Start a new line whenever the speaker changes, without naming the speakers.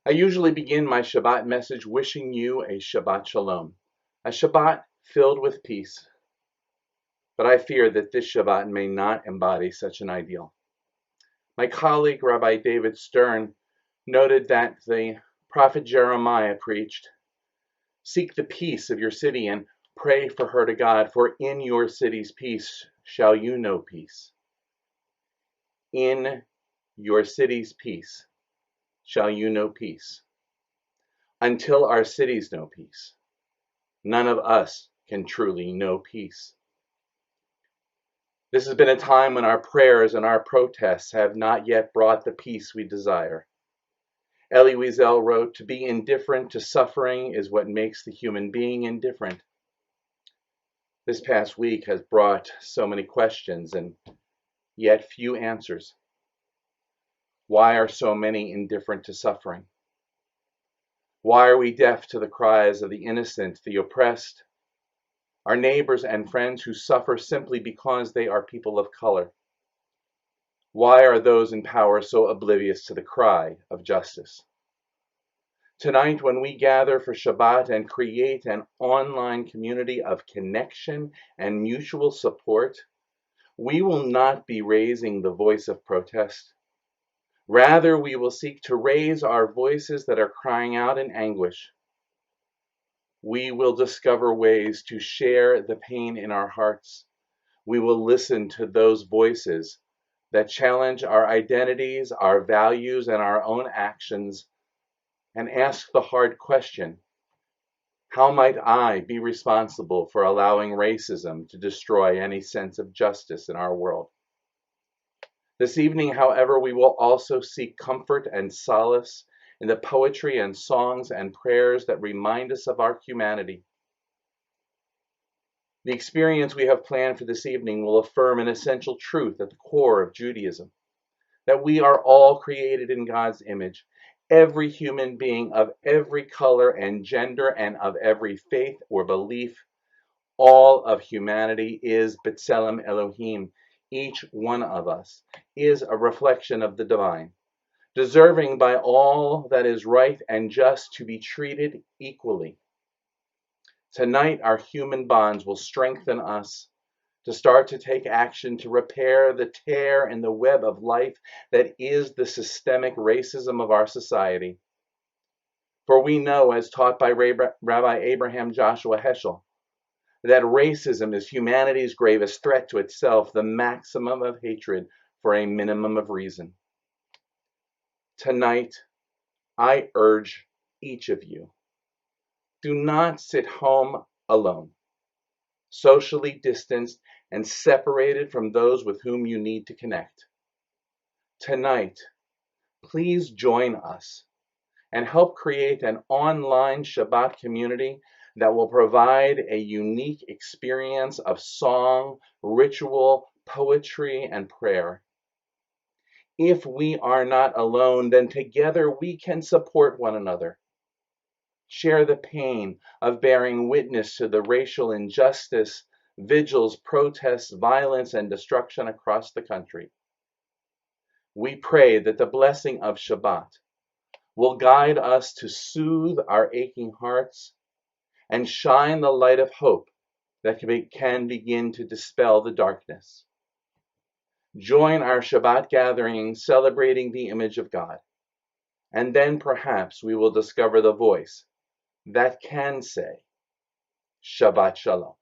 I usually begin my Shabbat message wishing you a Shabbat Shalom, a Shabbat filled with peace. But I fear that this Shabbat may not embody such an ideal. My colleague, Rabbi David Stern, noted that the prophet Jeremiah preached, "Seek the peace of your city and pray for her to God, for in your city's peace shall you know peace." In your city's peace shall you know peace. Until our cities know peace, none of us can truly know peace. This has been a time when our prayers and our protests have not yet brought the peace we desire. Elie Wiesel wrote, "To be indifferent to suffering is what makes the human being indifferent." This past week has brought so many questions and yet few answers. Why are so many indifferent to suffering? Why are we deaf to the cries of the innocent, the oppressed, our neighbors and friends who suffer simply because they are people of color? Why are those in power so oblivious to the cry of justice? Tonight, when we gather for Shabbat and create an online community of connection and mutual support, we will not be raising the voice of protest. Rather, we will seek to raise our voices that are crying out in anguish. We will discover ways to share the pain in our hearts. We will listen to those voices that challenge our identities, our values, and our own actions, and ask the hard question, how might I be responsible for allowing racism to destroy any sense of justice in our world? This evening, however, we will also seek comfort and solace in the poetry and songs and prayers that remind us of our humanity. The experience we have planned for this evening will affirm an essential truth at the core of Judaism, that we are all created in God's image. Every human being of every color and gender and of every faith or belief, all of humanity is B'Tselem Elohim. Each one of us is a reflection of the divine, deserving by all that is right and just to be treated equally. Tonight, our human bonds will strengthen us to start to take action to repair the tear in the web of life that is the systemic racism of our society. For we know, as taught by Rabbi Abraham Joshua Heschel, that racism is humanity's gravest threat to itself, the maximum of hatred for a minimum of reason. Tonight, I urge each of you, do not sit home alone, socially distanced and separated from those with whom you need to connect. Tonight, please join us and help create an online Shabbat community that will provide a unique experience of song, ritual, poetry, and prayer. If we are not alone, then together we can support one another. Share the pain of bearing witness to the racial injustice, vigils, protests, violence, and destruction across the country. We pray that the blessing of Shabbat will guide us to soothe our aching hearts and shine the light of hope that can begin to dispel the darkness. Join our Shabbat gathering celebrating the image of God, and then perhaps we will discover the voice that can say, Shabbat Shalom.